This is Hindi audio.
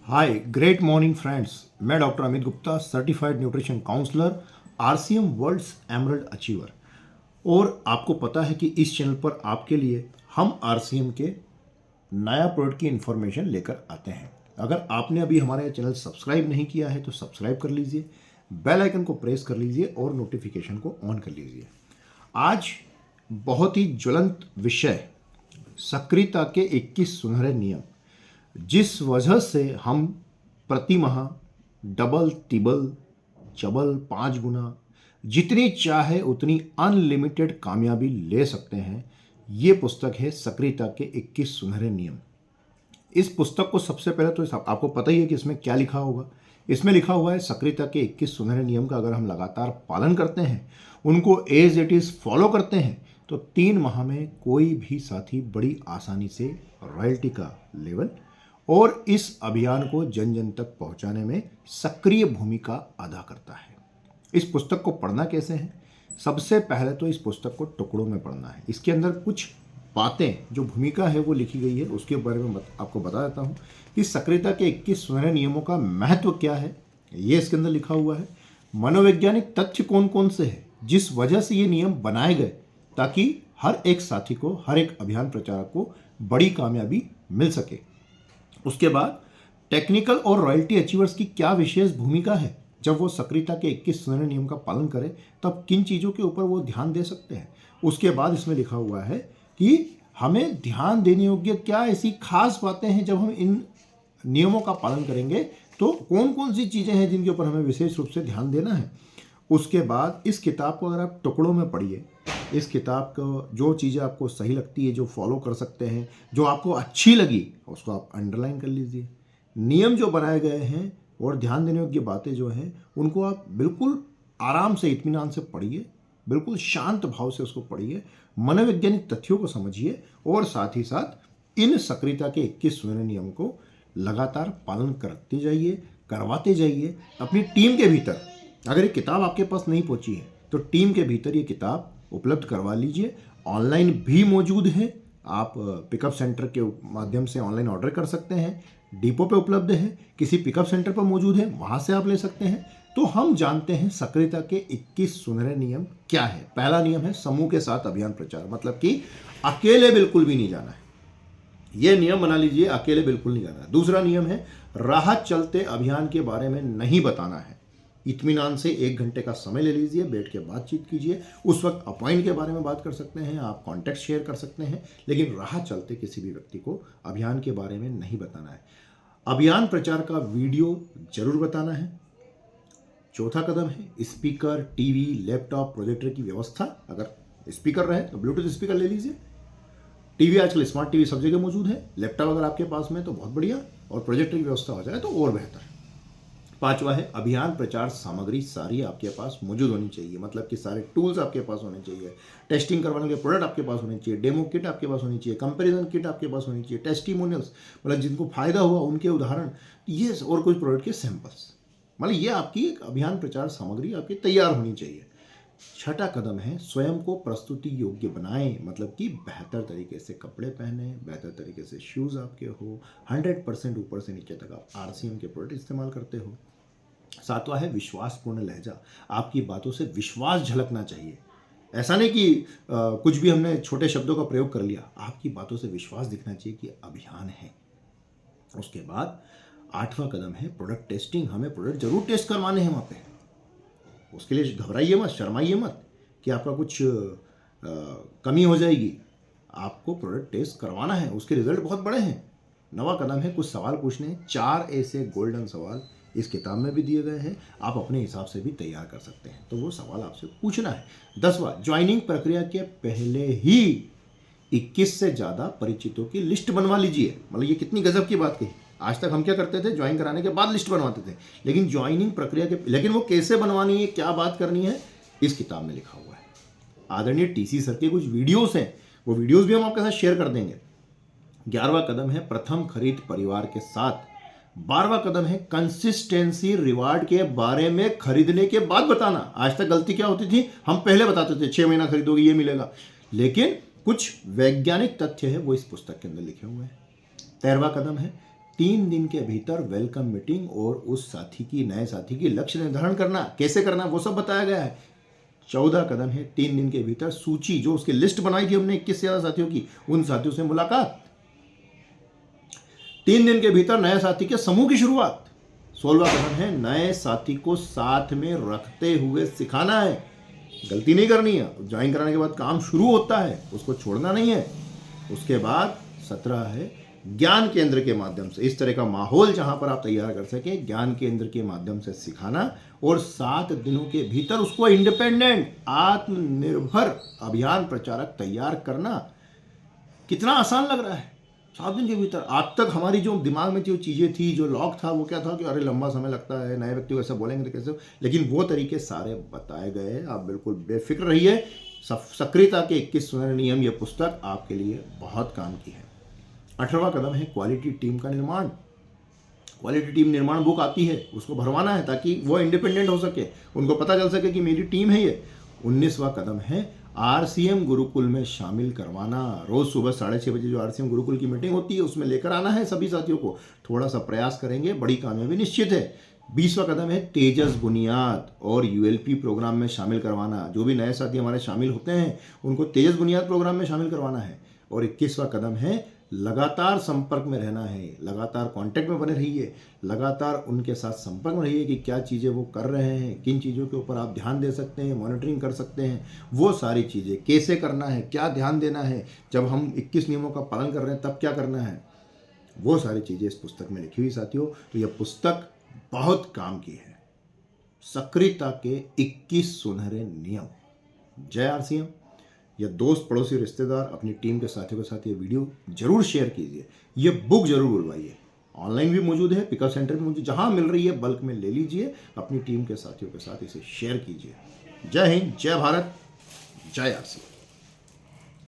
हाय ग्रेट मॉर्निंग फ्रेंड्स। मैं doctor Amit Gupta, certified nutrition counsellor, RCM world's emerald achiever. और आपको पता है कि इस चैनल पर आपके लिए हम आरसीएम के नया प्रोडक्ट की इन्फॉर्मेशन लेकर आते हैं। अगर आपने अभी हमारा चैनल सब्सक्राइब नहीं किया है तो सब्सक्राइब कर लीजिए, बेल आइकन को प्रेस कर लीजिए और नोटिफिकेशन को ऑन कर लीजिए। आज बहुत ही ज्वलंत विषय, सक्रियता के 21 सुनहरे नियम, जिस वजह से हम प्रति माह डबल तिबल चबल 5 गुना जितनी चाहे उतनी अनलिमिटेड कामयाबी ले सकते हैं। ये पुस्तक है सक्रियता के 21 सुनहरे नियम। इस पुस्तक को सबसे पहले तो आपको पता ही है कि इसमें क्या लिखा होगा। इसमें लिखा हुआ है सक्रियता के 21 सुनहरे नियम का अगर हम लगातार पालन करते हैं, उनको एज इट इज़ फॉलो करते हैं, तो 3 माह में कोई भी साथी बड़ी आसानी से रॉयल्टी का लेवल और इस अभियान को जन जन तक पहुंचाने में सक्रिय भूमिका अदा करता है। इस पुस्तक को पढ़ना कैसे है? सबसे पहले तो इस पुस्तक को टुकड़ों में पढ़ना है। इसके अंदर कुछ बातें, जो भूमिका है वो लिखी गई है, उसके बारे में आपको बता देता हूँ कि सक्रियता के 21 सुनहरे नियमों का महत्व क्या है। ये इसके अंदर लिखा हुआ है। मनोवैज्ञानिक तथ्य कौन कौन से हैं जिस वजह से ये नियम बनाए गए, ताकि हर एक साथी को, हर एक अभियान प्रचारक को बड़ी कामयाबी मिल सके। उसके बाद टेक्निकल और रॉयल्टी अचीवर्स की क्या विशेष भूमिका है। जब वो सक्रियता के 21 सुनहरे नियम का पालन करें तब किन चीज़ों के ऊपर वो ध्यान दे सकते हैं। उसके बाद इसमें लिखा हुआ है कि हमें ध्यान देने योग्य क्या ऐसी खास बातें हैं जब हम इन नियमों का पालन करेंगे, तो कौन कौन सी चीज़ें हैं जिनके ऊपर हमें विशेष रूप से ध्यान देना है। उसके बाद इस किताब को अगर आप टुकड़ों में पढ़िए, इस किताब को जो चीज़ें आपको सही लगती है, जो फॉलो कर सकते हैं, जो आपको अच्छी लगी, उसको आप अंडरलाइन कर लीजिए। नियम जो बनाए गए हैं और ध्यान देने योग्य बातें जो हैं, उनको आप बिल्कुल आराम से, इत्मीनान से पढ़िए, बिल्कुल शांत भाव से उसको पढ़िए, मनोवैज्ञानिक तथ्यों को समझिए और साथ ही साथ इन सक्रियता के 21 सुनहरे नियम को लगातार पालन करते जाइए, करवाते जाइए अपनी टीम के भीतर। अगर ये किताब आपके पास नहीं पहुंची है तो टीम के भीतर ये किताब उपलब्ध करवा लीजिए। ऑनलाइन भी मौजूद है, आप पिकअप सेंटर के माध्यम से ऑनलाइन ऑर्डर कर सकते हैं। डिपो पे उपलब्ध है, किसी पिकअप सेंटर पर मौजूद है, वहाँ से आप ले सकते हैं। तो हम जानते हैं सक्रियता के 21 सुनहरे नियम क्या है। पहला नियम है समूह के साथ अभियान प्रचार, मतलब कि अकेले बिल्कुल भी नहीं जाना है। ये नियम बना लीजिए, अकेले बिल्कुल नहीं जाना है। दूसरा नियम है राहत चलते अभियान के बारे में नहीं बताना है। इत्मीनान से 1 घंटे का समय ले लीजिए, बैठ के बातचीत कीजिए। उस वक्त अपॉइंट के बारे में बात कर सकते हैं, आप कॉन्टैक्ट शेयर कर सकते हैं, लेकिन राह चलते किसी भी व्यक्ति को अभियान के बारे में नहीं बताना है। अभियान प्रचार का वीडियो जरूर बताना है। चौथा कदम है स्पीकर, टीवी, लैपटॉप, प्रोजेक्टर की व्यवस्था। अगर स्पीकर रहे तो ब्लूटूथ स्पीकर ले लीजिए। टीवी, आजकल स्मार्ट टीवी सब जगह मौजूद है। लैपटॉप अगर आपके पास में तो बहुत बढ़िया, और प्रोजेक्टर की व्यवस्था हो जाए तो और बेहतर। पांचवा है अभियान प्रचार सामग्री सारी आपके पास मौजूद होनी चाहिए, मतलब कि सारे टूल्स आपके पास होने चाहिए। टेस्टिंग करवाने के प्रोडक्ट आपके पास होने चाहिए, डेमो किट आपके पास होनी चाहिए, कंपैरिजन किट आपके पास होनी चाहिए, टेस्टिमोनियल्स, मतलब जिनको फायदा हुआ उनके उदाहरण, ये और कुछ प्रोडक्ट के सैंपल्स, मतलब ये आपकी एक अभियान प्रचार सामग्री आपकी तैयार होनी चाहिए। छठा कदम है स्वयं को प्रस्तुति योग्य बनाएं, मतलब कि बेहतर तरीके से कपड़े पहने, बेहतर तरीके से शूज़ आपके हो, 100% ऊपर से नीचे तक आप आरसीएम के प्रोडक्ट इस्तेमाल करते हो। सातवां है विश्वासपूर्ण लहजा, आपकी बातों से विश्वास झलकना चाहिए। ऐसा नहीं कि कुछ भी हमने छोटे शब्दों का प्रयोग कर लिया, आपकी बातों से विश्वास दिखना चाहिए कि अभियान है। उसके बाद 8वां कदम है प्रोडक्ट टेस्टिंग। हमें प्रोडक्ट जरूर टेस्ट करवाने हैं वहाँ पे। उसके लिए घबराइए मत, शर्माइए मत कि आपका कुछ कमी हो जाएगी। आपको प्रोडक्ट टेस्ट करवाना है, उसके रिजल्ट बहुत बड़े हैं। 9वां कदम है कुछ सवाल पूछने। 4 ऐसे गोल्डन सवाल इस किताब में भी दिए गए हैं, आप अपने हिसाब से भी तैयार कर सकते हैं, तो वो सवाल आपसे पूछना है। 10वां ज्वाइनिंग प्रक्रिया के पहले ही 21 से ज़्यादा परिचितों की लिस्ट बनवा लीजिए। मतलब ये कितनी गजब की बात कही। आज तक हम क्या करते थे, ज्वाइन कराने के बाद लिस्ट बनवाते थे, लेकिन ज्वाइनिंग प्रक्रिया के, लेकिन वो कैसे बनवानी है, क्या बात करनी है, इस किताब में लिखा हुआ है। आदरणीय टीसी सर के कुछ वीडियोस हैं, वो वीडियोस भी हम आपके साथ शेयर कर देंगे। 11वां कदम है प्रथम खरीद परिवार के साथ। 12वां कदम है कंसिस्टेंसी रिवार्ड के बारे में खरीदने के बाद बताना। आज तक गलती क्या होती थी, हम पहले बताते थे 6 महीना खरीदोगे ये मिलेगा, लेकिन कुछ वैज्ञानिक तथ्य है वो इस पुस्तक के अंदर लिखे हुए हैं। 13वां कदम है 3 दिन के भीतर वेलकम मीटिंग और उस साथी की, नए साथी की लक्ष्य निर्धारण करना, कैसे करना वो सब बताया गया है। 14 कदम है 3 दिन के भीतर सूची, जो उसकी लिस्ट बनाई थी हमने 21 से ज्यादा साथियों की, उन साथियों से मुलाकात। 3 दिन के भीतर नए साथी के समूह की शुरुआत। 16वां कदम है नए साथी को साथ में रखते हुए सिखाना है, गलती नहीं करनी है। ज्वाइन कराने के बाद काम शुरू होता है, उसको छोड़ना नहीं है। उसके बाद 17 है ज्ञान केंद्र के माध्यम से, इस तरह का माहौल जहां पर आप तैयार कर सकें, ज्ञान केंद्र के माध्यम से सिखाना और 7 दिनों के भीतर उसको इंडिपेंडेंट, आत्मनिर्भर अभियान प्रचारक तैयार करना। कितना आसान लग रहा है, 7 दिन के भीतर। आज तक हमारी जो दिमाग में जो चीज़ें थी, जो लॉक था, वो क्या था कि अरे लंबा समय लगता है, नए व्यक्ति को ऐसा बोलेंगे तो कैसे, लेकिन वो तरीके सारे बताए गए। आप बिल्कुल बेफिक्र रहिए। सक्रियता के 21 सुनहरे नियम, ये पुस्तक आपके लिए बहुत काम की है। 18वां कदम है क्वालिटी टीम का निर्माण। क्वालिटी टीम निर्माण बुक आती है, उसको भरवाना है ताकि वो इंडिपेंडेंट हो सके, उनको पता चल सके कि मेरी टीम है ये। 19वां कदम है आरसीएम गुरुकुल में शामिल करवाना। रोज सुबह 6:30 बजे जो आरसीएम गुरुकुल की मीटिंग होती है, उसमें लेकर आना है सभी साथियों को। थोड़ा सा प्रयास करेंगे, बड़ी कामयाबी निश्चित है। 20वां कदम है तेजस बुनियाद और यूएलपी प्रोग्राम में शामिल करवाना। जो भी नए साथी हमारे शामिल होते हैं, उनको तेजस बुनियाद प्रोग्राम में शामिल करवाना है। और 21वां कदम है लगातार संपर्क में रहना है, लगातार कांटेक्ट में बने रहिए, लगातार उनके साथ संपर्क में रहिए कि क्या चीज़ें वो कर रहे हैं, किन चीज़ों के ऊपर आप ध्यान दे सकते हैं, मॉनिटरिंग कर सकते हैं। वो सारी चीज़ें कैसे करना है, क्या ध्यान देना है, जब हम 21 नियमों का पालन कर रहे हैं तब क्या करना है, वो सारी चीज़ें इस पुस्तक में लिखी हुई साथियों। तो यह पुस्तक बहुत काम की है। सक्रियता के 21 सुनहरे नियम। जय आरसीएम। या दोस्त, पड़ोसी, रिश्तेदार, अपनी टीम के साथियों के साथ ये वीडियो जरूर शेयर कीजिए। ये बुक जरूर बुलवाइए। ऑनलाइन भी मौजूद है, पिकअप सेंटर भी मौजूद, जहां मिल रही है बल्क में ले लीजिए। अपनी टीम के साथियों के साथ इसे शेयर कीजिए। जय हिंद, जय भारत, जय आरसीएम।